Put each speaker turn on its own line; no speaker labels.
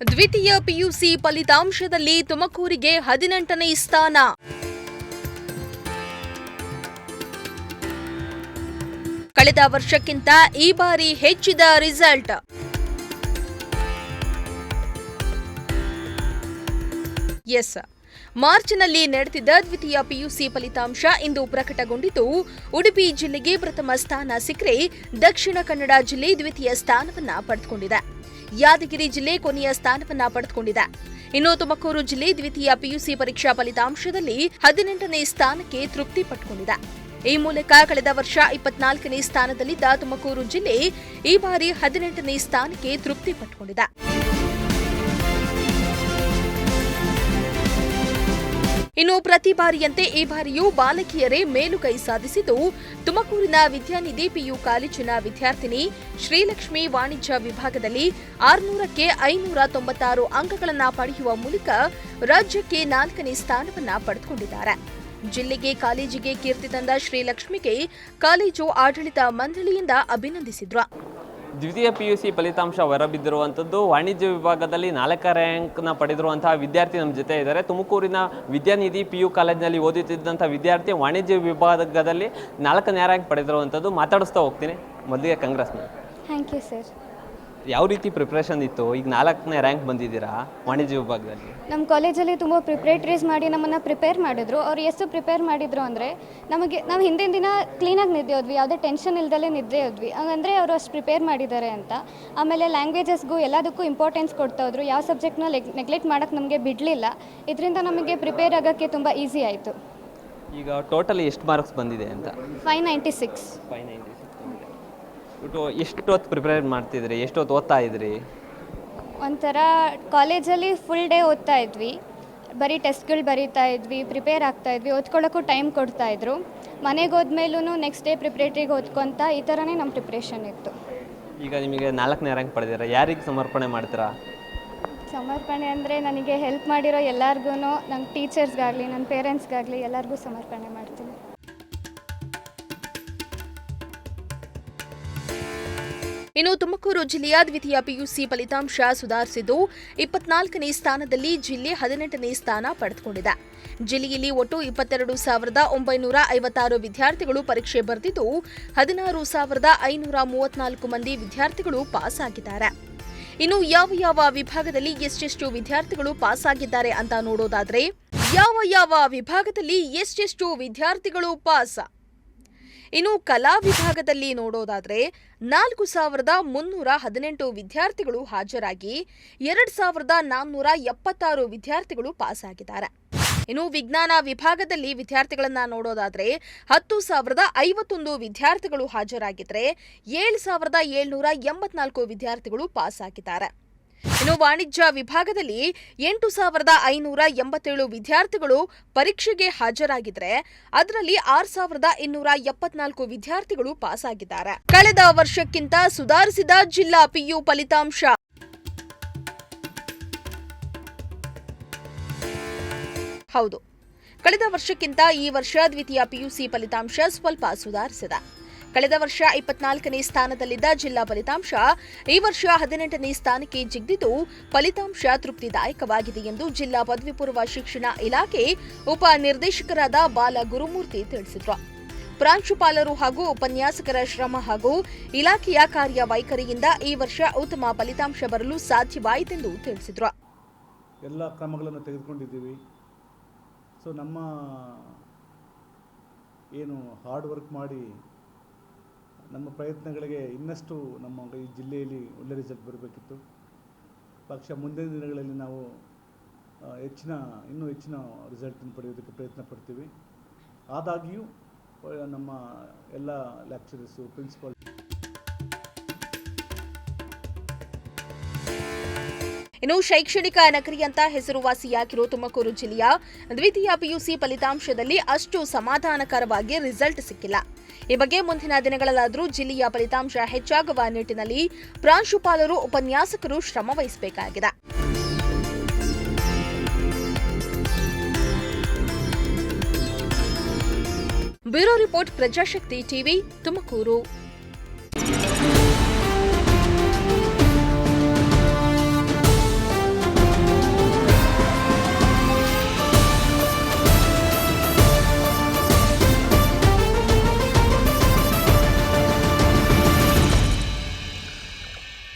ದ್ವಿತೀಯ ಪಿಯುಸಿ ಫಲಿತಾಂಶದಲ್ಲಿ ತುಮಕೂರಿಗೆ 18ನೇ ಸ್ಥಾನ. ಕಳೆದ ವರ್ಷಕ್ಕಿಂತ ಈ ಬಾರಿ ಹೆಚ್ಚಿದ ರಿಸಲ್ಟ್. ಮಾರ್ಚ್ನಲ್ಲಿ ನಡೆದಿದ್ದ ದ್ವಿತೀಯ ಪಿಯುಸಿ ಫಲಿತಾಂಶ ಇಂದು ಪ್ರಕಟಗೊಂಡಿದ್ದು, ಉಡುಪಿ ಜಿಲ್ಲೆಗೆ ಪ್ರಥಮ ಸ್ಥಾನ ಸಿಕ್ಕರೆ ದಕ್ಷಿಣ ಕನ್ನಡ ಜಿಲ್ಲೆ ದ್ವಿತೀಯ ಸ್ಥಾನವನ್ನ ಪಡೆದುಕೊಂಡಿದೆ. ಯಾದಗಿರಿ ಜಿಲ್ಲೆ ಕೊನೆಯ ಸ್ಥಾನವನ್ನ ಪಡೆದುಕೊಂಡಿದೆ. ಇನ್ನು ತುಮಕೂರು ಜಿಲ್ಲೆ ದ್ವಿತೀಯ ಪಿಯುಸಿ ಪರೀಕ್ಷಾ ಫಲಿತಾಂಶದಲ್ಲಿ 18ನೇ ಸ್ಥಾನಕ್ಕೆ ತೃಪ್ತಿ ಪಟ್ಟುಕೊಂಡಿದೆ. ಈ ಮೂಲಕ ಕಳೆದ ವರ್ಷ 24ನೇ ಸ್ಥಾನದಲ್ಲಿದ್ದ ತುಮಕೂರು ಜಿಲ್ಲೆ ಈ ಬಾರಿ 18ನೇ ಸ್ಥಾನಕ್ಕೆ ತೃಪ್ತಿ ಪಟ್ಟುಕೊಂಡಿದೆ. ಇನ್ನು ಪ್ರತಿ ಬಾರಿಯಂತೆ ಈ ಬಾರಿಯೂ ಬಾಲಕಿಯರೇ ಮೇಲುಗೈ ಸಾಧಿಸಿದ್ದು, ತುಮಕೂರಿನ ವಿದ್ಯಾನಿಧಿ ಪಿಯು ಕಾಲೇಜಿನ ವಿದ್ಯಾರ್ಥಿನಿ ಶ್ರೀಲಕ್ಷ್ಮಿ ವಾಣಿಜ್ಯ ವಿಭಾಗದಲ್ಲಿ 600ಕ್ಕೆ 596 ಅಂಕಗಳನ್ನು ಪಡೆಯುವ ಮೂಲಕ ರಾಜ್ಯಕ್ಕೆ 4ನೇ ಸ್ಥಾನವನ್ನ ಪಡೆದುಕೊಂಡಿದ್ದಾರೆ. ಜಿಲ್ಲೆಗೆ ಕಾಲೇಜಿಗೆ ಕೀರ್ತಿ ತಂದ ಶ್ರೀಲಕ್ಷ್ಮಿಗೆ ಕಾಲೇಜು ಆಡಳಿತ ಮಂಡಳಿಯಿಂದ ಅಭಿನಂದಿಸಿದ್ರು.
ದ್ವಿತೀಯ ಪಿಯುಸಿ ಫಲಿತಾಂಶ ಹೊರಬಿದ್ದಿರುವಂಥದ್ದು ವಾಣಿಜ್ಯ ವಿಭಾಗದಲ್ಲಿ 4ನೇ ರ್ಯಾಂಕ್ನ ಪಡೆದಿರುವಂತಹ ವಿದ್ಯಾರ್ಥಿ ನಮ್ಮ ಜೊತೆ ಇದ್ದಾರೆ. ತುಮಕೂರಿನ ವಿದ್ಯಾನಿಧಿ ಪಿಯು ಕಾಲೇಜಿನಲ್ಲಿ ಓದುತ್ತಿದ್ದಂಥ ವಿದ್ಯಾರ್ಥಿ ವಾಣಿಜ್ಯ ವಿಭಾಗದಲ್ಲಿ 4ನೇ ರ್ಯಾಂಕ್ ಪಡೆದಿರುವಂಥದ್ದು. ಮಾತಾಡಿಸ್ತಾ ಹೋಗ್ತೀನಿ. ಮೊದಲಿಗೆ congrats ma'am.
Thank you sir.
ಯಾವ ರೀತಿ ಪ್ರಿಪ್ರೇಷನ್ ಇತ್ತು? ಈಗ 4ನೇ ರ್ಯಾಂಕ್ ಬಂದಿದ್ದೀರಾ ವಾಣಿಜ್ಯ ವಿಭಾಗದಲ್ಲಿ.
ನಮ್ಮ ಕಾಲೇಜಲ್ಲಿ ತುಂಬ ಪ್ರಿಪ್ರೇಟರೀಸ್ ಮಾಡಿ ನಮ್ಮನ್ನು ಪ್ರಿಪೇರ್ ಮಾಡಿದ್ರು. ಅವ್ರು ಎಷ್ಟು ಪ್ರಿಪೇರ್ ಮಾಡಿದ್ರು ಅಂದರೆ ನಾವು ಹಿಂದಿನ ದಿನ ಕ್ಲೀನಾಗಿ ನಿದ್ದೆ ಹೋದ್ವಿ, ಯಾವುದೇ ಟೆನ್ಷನ್ ಇಲ್ದಲೇ ನಿದ್ದೆ ಹೋದ್ವಿ. ಹಂಗಂದರೆ ಅವರು ಅಷ್ಟು ಪ್ರಿಪೇರ್ ಮಾಡಿದ್ದಾರೆ ಅಂತ. ಆಮೇಲೆ ಲ್ಯಾಂಗ್ವೇಜಸ್ಗೂ ಎಲ್ಲದಕ್ಕೂ ಇಂಪಾರ್ಟೆನ್ಸ್ ಕೊಡ್ತಾ ಹೋದ್ರು. ಯಾವ ಸಬ್ಜೆಕ್ಟ್ನ ನೆಗ್ಲೆಕ್ಟ್ ಮಾಡೋಕ್ಕೆ ನಮಗೆ ಬಿಡಲಿಲ್ಲ. ಇದರಿಂದ ನಮಗೆ ಪ್ರಿಪೇರ್ ಆಗೋಕ್ಕೆ ತುಂಬ ಈಸಿ ಆಯಿತು.
ಈಗ ಟೋಟಲಿ ಎಷ್ಟು ಮಾರ್ಕ್ಸ್ ಬಂದಿದೆ ಅಂತ?
596.
ಎಷ್ಟೊತ್ತು ಪ್ರಿಪೇರ್ ಮಾಡ್ತಿದ್ರಿ? ಎಷ್ಟೊತ್ತು ಓದ್ತಾ ಇದ್ರಿ?
ಒಂಥರ ಕಾಲೇಜಲ್ಲಿ ಫುಲ್ ಡೇ ಓದ್ತಾ ಇದ್ವಿ. ಬರೀ ಟೆಸ್ಟ್ಗಳು ಬರೀತಾ ಇದ್ವಿ, ಪ್ರಿಪೇರ್ ಆಗ್ತಾ ಇದ್ವಿ, ಓದ್ಕೊಳ್ಳೋಕ್ಕೂ ಟೈಮ್ ಕೊಡ್ತಾಯಿದ್ರು. ಮನೆಗೆ ಹೋದ್ಮೇಲೂ ನೆಕ್ಸ್ಟ್ ಡೇ ಪ್ರಿಪ್ರೇಟ್ರಿಗೆ ಓದ್ಕೊತ ಈ ಥರನೇ ನಮ್ಮ ಪ್ರಿಪ್ರೇಷನ್ ಇತ್ತು.
ಈಗ ನಿಮಗೆ 4ನೇ ರ್ಯಾಂಕ್ ಪಡೆದಿರ, ಯಾರಿಗೆ ಸಮರ್ಪಣೆ ಮಾಡ್ತೀರಾ?
ಸಮರ್ಪಣೆ ಅಂದರೆ ನನಗೆ ಹೆಲ್ಪ್ ಮಾಡಿರೋ ಎಲ್ಲರಿಗೂ, ನನ್ನ ಟೀಚರ್ಸ್ಗಾಗಲಿ ನನ್ನ ಪೇರೆಂಟ್ಸ್ಗಾಗಲಿ ಎಲ್ಲರಿಗೂ ಸಮರ್ಪಣೆ ಮಾಡ್ತೀನಿ.
ಇನ್ನು ತುಮಕೂರು ಜಿಲ್ಲೆಯ ದ್ವಿತೀಯ ಪಿಯುಸಿ ಫಲಿತಾಂಶ ಸುಧಾರಿಸಿದ್ದು, 24ನೇ ಸ್ಥಾನದಲ್ಲಿ ಜಿಲ್ಲೆ 18ನೇ ಸ್ಥಾನ ಪಡೆದುಕೊಂಡಿದೆ. ಜಿಲ್ಲೆಯಲ್ಲಿ ಒಟ್ಟು 22,956 ವಿದ್ಯಾರ್ಥಿಗಳು ಪರೀಕ್ಷೆ ಬರೆದಿದ್ದು, 16,534 ಮಂದಿ ವಿದ್ಯಾರ್ಥಿಗಳು ಪಾಸ್ ಆಗಿದ್ದಾರೆ. ಇನ್ನು ಯಾವ ವಿಭಾಗದಲ್ಲಿ ಎಷ್ಟೆಷ್ಟು ವಿದ್ಯಾರ್ಥಿಗಳು ಪಾಸ್ ಆಗಿದ್ದಾರೆ ಅಂತ ನೋಡೋದಾದ್ರೆ, ಯಾವ ವಿಭಾಗದಲ್ಲಿ ಎಷ್ಟೆಷ್ಟು ವಿದ್ಯಾರ್ಥಿಗಳು ಪಾಸ್? ಇನ್ನು ಕಲಾ ವಿಭಾಗದಲ್ಲಿ ನೋಡೋದಾದ್ರೆ 4,318 ವಿದ್ಯಾರ್ಥಿಗಳು ಹಾಜರಾಗಿ 2,476 ವಿದ್ಯಾರ್ಥಿಗಳು ಪಾಸ್ ಆಗಿದ್ದಾರೆ. ಇನ್ನು ವಿಜ್ಞಾನ ವಿಭಾಗದಲ್ಲಿ ವಿದ್ಯಾರ್ಥಿಗಳನ್ನ ನೋಡೋದಾದ್ರೆ 10,051 ವಿದ್ಯಾರ್ಥಿಗಳು ಹಾಜರಾಗಿದ್ರೆ 7,784 ವಿದ್ಯಾರ್ಥಿಗಳು ಪಾಸ್ ಆಗಿದ್ದಾರೆ. ಇನ್ನು ವಾಣಿಜ್ಯ ವಿಭಾಗದಲ್ಲಿ 8,587 ವಿದ್ಯಾರ್ಥಿಗಳು ಪರೀಕ್ಷೆಗೆ ಹಾಜರಾಗಿದ್ರೆ ಅದರಲ್ಲಿ 6,274 ವಿದ್ಯಾರ್ಥಿಗಳು ಪಾಸ್ ಆಗಿದ್ದಾರೆ. ಕಳೆದ ವರ್ಷಕ್ಕಿಂತ ಸುಧಾರಿಸಿದ ಜಿಲ್ಲಾ ಪಿಯು ಫಲಿತಾಂಶ. ಹೌದು, ಕಳೆದ ವರ್ಷಕ್ಕಿಂತ ಈ ವರ್ಷ ದ್ವಿತೀಯ ಪಿಯುಸಿ ಫಲಿತಾಂಶ ಸ್ವಲ್ಪ ಸುಧಾರಿಸಿದೆ. ಕಳೆದ ವರ್ಷ 24ನೇ ಸ್ಥಾನದಲ್ಲಿದ್ದ ಜಿಲ್ಲಾ ಫಲಿತಾಂಶ ಈ ವರ್ಷ 18ನೇ ಸ್ಥಾನಕ್ಕೆ ಜಿಗಿದಿದ್ದು, ಫಲಿತಾಂಶ ತೃಪ್ತಿದಾಯಕವಾಗಿದೆ ಎಂದು ಜಿಲ್ಲಾ ಪದವಿ ಪೂರ್ವ ಶಿಕ್ಷಣ ಇಲಾಖೆ ಉಪ ನಿರ್ದೇಶಕರಾದ ಬಾಲ ಗುರುಮೂರ್ತಿ ತಿಳಿಸಿದರು. ಪ್ರಾಂಶುಪಾಲರು ಹಾಗೂ ಉಪನ್ಯಾಸಕರ ಶ್ರಮ ಹಾಗೂ ಇಲಾಖೆಯ ಕಾರ್ಯವೈಖರಿಯಿಂದ ಈ ವರ್ಷ ಉತ್ತಮ ಫಲಿತಾಂಶ ಬರಲು ಸಾಧ್ಯವಾಯಿತೆಂದು ತಿಳಿಸಿದರು.
ಎಲ್ಲ ಕ್ರಮಗಳನ್ನು ತೆಗೆದುಕೊಂಡಿದ್ದೀವಿ. ಸೊ ನಮ್ಮ ಏನು ಹಾರ್ಡ್ ವರ್ಕ್ ಮಾಡಿ ನಮ್ಮ ಪ್ರಯತ್ನಗಳಿಗೆ ಇನ್ನಷ್ಟು ನಮ್ಮ ಈ ಜಿಲ್ಲೆಯಲ್ಲಿ ಒಳ್ಳೆ ರಿಸಲ್ಟ್ ಬರಬೇಕಿತ್ತು. ಪಕ್ಷ ಮುಂದಿನ ದಿನಗಳಲ್ಲಿ ನಾವು ಇನ್ನೂ ಹೆಚ್ಚಿನ ರಿಸಲ್ಟನ್ನು ಪಡೆಯೋದಕ್ಕೆ ಪ್ರಯತ್ನ ಪಡ್ತೀವಿ. ಆದಾಗ್ಯೂ ನಮ್ಮ ಎಲ್ಲ ಲೆಕ್ಚರರ್ಸು, ಪ್ರಿನ್ಸಿಪಾಲ್.
ಇನ್ನು ಶೈಕ್ಷಣಿಕ ನಗರಿ ಅಂತ ಹೆಸರುವಾಸಿಯಾಗಿರೋ ತುಮಕೂರು ಜಿಲ್ಲೆಯ ದ್ವಿತೀಯ ಪಿಯುಸಿ ಫಲಿತಾಂಶದಲ್ಲಿ ಅಷ್ಟು ಸಮಾಧಾನಕರವಾಗಿ ರಿಸಲ್ಟ್ ಸಿಕ್ಕಿಲ್ಲ. ಈ ಬಗ್ಗೆ ಮುಂದಿನ ದಿನಗಳಲ್ಲಾದರೂ ಜಿಲ್ಲೆಯ ಫಲಿತಾಂಶ ಹೆಚ್ಚಾಗುವ ನಿಟ್ಟಿನಲ್ಲಿ ಪ್ರಾಂಶುಪಾಲರು, ಉಪನ್ಯಾಸಕರು ಶ್ರಮ ವಹಿಸಬೇಕಾಗಿದೆ. Bureau report, Prajashakti TV, Tumakuru.